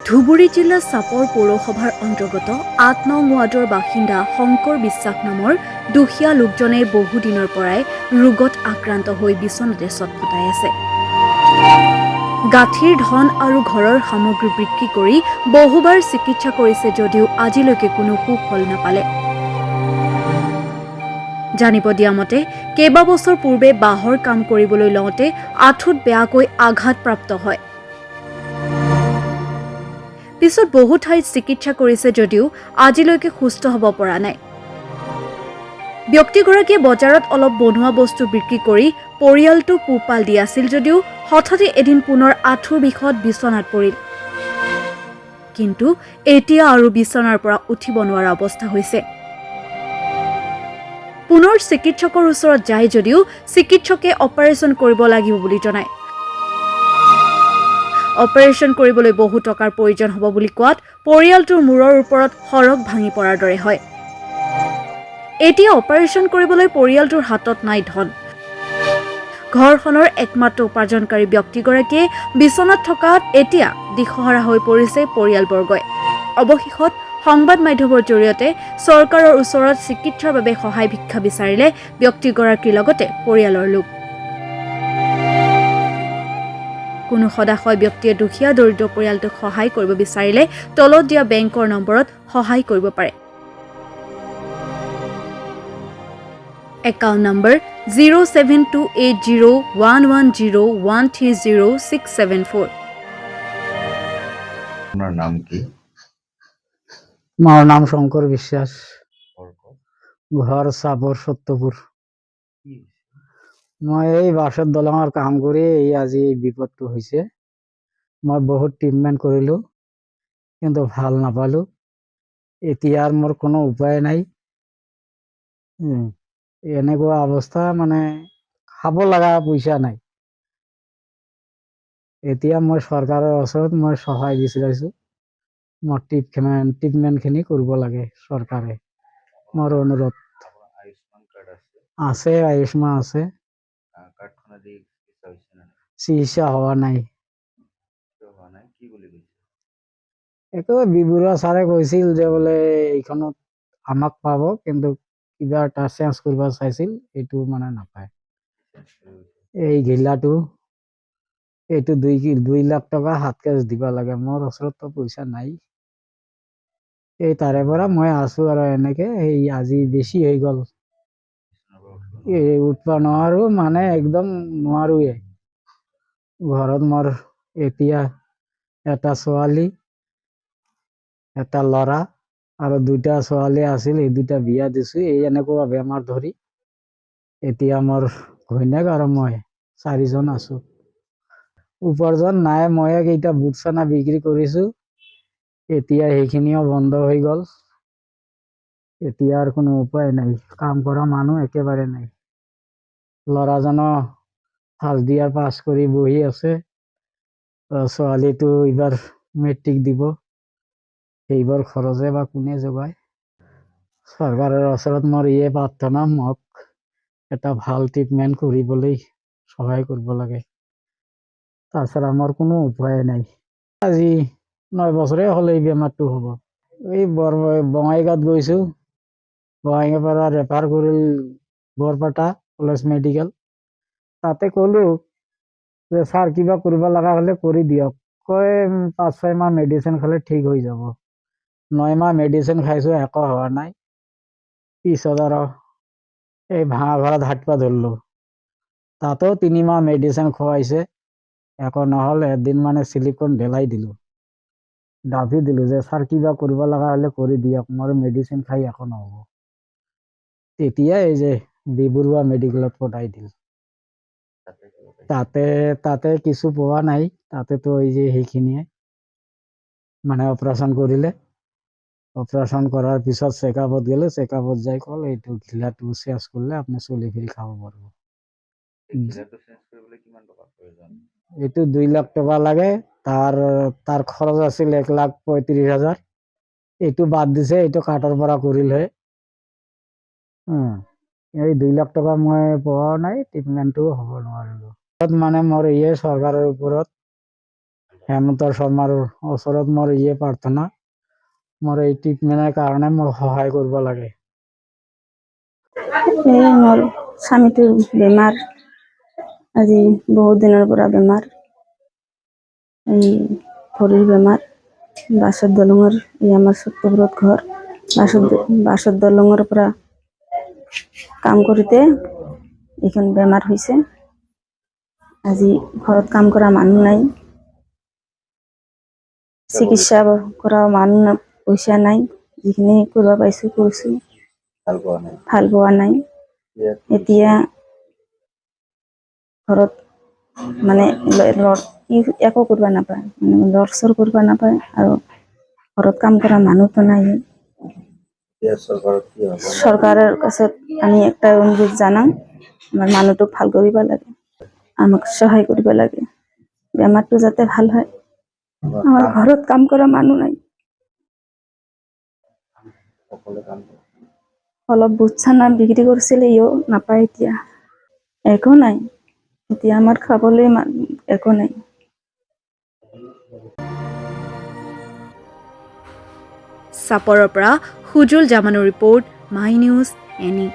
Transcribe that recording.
ধুবুৰী জিলাৰ চাপৰ পৌৰসভাৰ অন্তৰ্গত ৮ নং ৱাৰ্ডৰ বাসিন্দা শংকৰ বিশ্বাস নামৰ দুখীয়া লোকজনে বহুদিনৰ পৰাই ৰোগত আক্ৰান্ত হৈ বিচনাতে ছটফটাই আছে। গাঁঠিৰ ধন আৰু ঘৰৰ সামগ্ৰী বিক্ৰী কৰি বহুবাৰ চিকিৎসা কৰিছে যদিও আজিলৈকে কোনো সুফল নাপালে। জানিব দিয়া মতে কেইবাবছৰ পূৰ্বে বাঁহৰ কাম কৰিবলৈ লওঁতে আঁঠুত বেয়াকৈ আঘাতপ্ৰাপ্ত হয়। পিছত বহু ঠাইত চিকিৎসা কৰিছে যদিও আজিলৈকে সুস্থ হ'ব পৰা নাই। ব্যক্তিগৰাকীয়ে বজাৰত অলপ বনোৱা বস্তু বিক্ৰী কৰি পৰিয়ালটো পোহপাল দি আছিল যদিও হঠাতে এদিন পুনৰ আঁঠুৰ বিষত বিচনাত পৰিল। কিন্তু এতিয়া আৰু বিচনাৰ পৰা উঠিব নোৱাৰা অৱস্থা হৈছে। পুনৰ চিকিৎসকৰ ওচৰত যায় যদিও চিকিৎসকে অপাৰেশ্যন কৰিব লাগিব বুলি জনায়। অপাৰেশ্যন কৰিবলৈ বহু টকাৰ প্ৰয়োজন হ'ব বুলি কোৱাত পৰিয়ালটোৰ মূৰৰ ওপৰত সৰগ ভাঙি পৰাৰ দৰে হয়। এতিয়া অপাৰেশ্যন কৰিবলৈ পৰিয়ালটোৰ হাতত নাই ধন। ঘৰখনৰ একমাত্ৰ উপাৰ্জনকাৰী ব্যক্তিগৰাকীয়ে বিচনাত থকাত এতিয়া দিশহৰা হৈ পৰিছে পৰিয়ালবৰ্গই। অৱশেষত সংবাদ মাধ্যমৰ জৰিয়তে চৰকাৰৰ ওচৰত চিকিৎসাৰ বাবে সহায় ভিক্ষা বিচাৰিলে ব্যক্তিগৰাকীৰ লগতে পৰিয়ালৰ লোক। কোনো সদাশয় ব্যক্তিয়ে দুখীয়া দৰিদ্ৰ পৰিয়ালটোক সহায় কৰিব বিচাৰিলে তলত দিয়া বেংকৰ নম্বৰত সহায় কৰিব পাৰে। একাউণ্ট নম্বৰ 0728011013067 আপনাৰ নাম কি? আমাৰ নাম শঙ্কৰ বিশ্বাস, ঘৰ চাপৰ সত্যপুৰ। মই এই বাঁশৰ দলঙৰ কাম কৰি আজি এই বিপদটো হৈছে। মই বহুত ট্ৰিটমেণ্ট কৰিলো কিন্তু ভাল নাপালো। এতিয়া মোৰ কোনো উপায় নাই। এনেকুৱা অৱস্থা, মানে খাব লগা পইচা নাই। এতিয়া মই চৰকাৰৰ ওচৰত মই সহায় বিচাৰিছো। মোৰ ট্ৰিটমেণ্টখিনি কৰিব লাগে চৰকাৰে। মোৰ অনুৰোধ আছে, আয়ুষ্মান আছে, চিকিৎসা হোৱা নাই। একো বিবৰুৱা ছাৰে কৈছিল যে বোলে এইখনত আমাক পাব, কিন্তু কিবা এটা চেঞ্জ কৰিব চাইছিল, এইটো মানে নাপায়। এই ঘিলাটো এইটো 2 লাখ টকা হাত কেছ দিব লাগে। মোৰ ওচৰততো পইচা নাই। এই তাৰে পৰা মই আছো আৰু এনেকে। এই আজি বেছি হৈ গ'ল, উঠব নোৱাৰো, মানে একদম নোৱাৰোৱে। ঘৰত মোৰ এতিয়া এটা ছোৱালী, এটা ল'ৰা আৰু 2টা ছোৱালী আছিল। এই 2টা বিয়া দিছো। এই এনেকুৱা বেমাৰ ধৰি এতিয়া মোৰ ঘৈণীয়েক আৰু মই 4জন আছো। উপাৰ্জন নাই। মই কেইটা বুট চানা বিক্ৰী কৰিছো, এতিয়া সেইখিনিও বন্ধ হৈ গ'ল। এতিয়া আৰু কোনো উপায় নাই। কাম কৰা মানুহ একেবাৰে নাই। ল'ৰাজনো ফাৰ্ষ্ট ইয়াৰ পাছ কৰি বহি আছে। ছোৱালীটো এইবাৰ মেট্ৰিক দিব। এইবাৰ খৰচে বা কোনে যোগায়। চৰকাৰৰ ওচৰত মোৰ ইয়ে প্ৰাৰ্থনা, মোক এটা ভাল ট্ৰিটমেণ্ট কৰিবলৈ সহায় কৰিব লাগে। তাছাড়া আমাৰ কোনো উপায় নাই। আজি 9 বছৰে হ'ল এই বেমাৰটো হ'ব। এই বঙাইগাঁৱত গৈছো, বঙাইগাঁৱৰ পৰা ৰেফাৰ কৰিল বৰপেটা কলেজ মেডিকেল। তাতে ক'লো যে ছাৰ কিবা কৰিব লগা হ'লে কৰি দিয়ক। কয় 5-6 মাহ মেডিচিন খালে ঠিক হৈ যাব। 9 মাহ মেডিচিন খাইছো, একো হোৱা নাই। পিছত আৰু এই ভাঙা ঘৰত হাঁটবা ধৰিলো। তাতেও 3 মাহ মেডিচিন খুৱাইছে, একো নহ'ল। এদিন মানে চিলিকন ঢেলাই দিলো, দাবি দিলো যে ছাৰ কিবা কৰিব লগা হ'লে কৰি দিয়ক, মোৰ মেডিচিন খাই একো নহ'ব। তেতিয়া এই যে বিবৰুৱা মেডিকেলত পঠাই দিল। তাতে কিছু পোৱা নাই। তাতেতো এই যে সেইখিনিয়ে মানে অপাৰেশ্যন কৰিলে। অপাৰেশ্যন কৰাৰ পিছত চেকআপত গ'লে, চেকআপত যাই ক'ল এইটো ঘিলাটো চেঞ্জ কৰিলে আপুনি চলি ফিৰি খাব পাৰিব। এইটো 2 লাখ টকা লাগে। তাৰ খৰচ আছিল 1,35,000। এইটো বাদ দিছে, এইটো কাৰ্ডৰ পৰা কৰিলে। এই 2 লাখ টকা মই পোৱাও নাই, ট্ৰিটমেণ্টটো হ'ব নোৱাৰিলো। মানে মোৰ চৰকাৰৰ ওপৰত হেমন্ত শৰ্মাৰ ওচৰত মোৰ প্ৰাৰ্থনা, মোৰ এই ট্ৰিটমেণ্টৰ কাৰণে মোক সহায় কৰিব লাগে। এই মোৰ স্বামীটোৰ বেমাৰ, আজি বহুত দিনৰ পৰা বেমাৰ, এই ভৰিৰ বেমাৰ। বাছত দলঙৰ এই আমাৰ সত্যব্ৰত ঘৰ, বাছত দলঙৰ পৰা কাম কৰোঁতে এইখন বেমাৰ হৈছে। আজি ঘৰত কাম কৰা মানুহ নাই, চিকিৎসা কৰা মানুহ পইচা নাই, যিখিনি কৰিব পাইছোঁ কৰিছোঁ, ভাল পোৱা নাই। এতিয়া ঘৰত মানে একো কৰিব নাপায়, মানে লৰচৰ কৰিব নাপায়, আৰু ঘৰত কাম কৰা মানুহতো নাই। চৰকাৰৰ কাছত আমি একটা অনুৰোধ জনাম, আমাৰ মানুহটোক ভাল কৰিব লাগে, আমাক সহায় কৰিব লাগে, বেমাৰটো যাতে ভাল হয়। আমাৰ ঘৰত কাম কৰা মানুহ নাই, অলপ বুট চানা বিক্ৰী কৰিছিলে, ইও নাপায় এতিয়া, একো নাই এতিয়া আমাৰ খাবলৈ একো নাই। চাপৰৰ পৰা সুজুল জামানৰ ৰিপৰ্ট, মাই নিউজ এনি।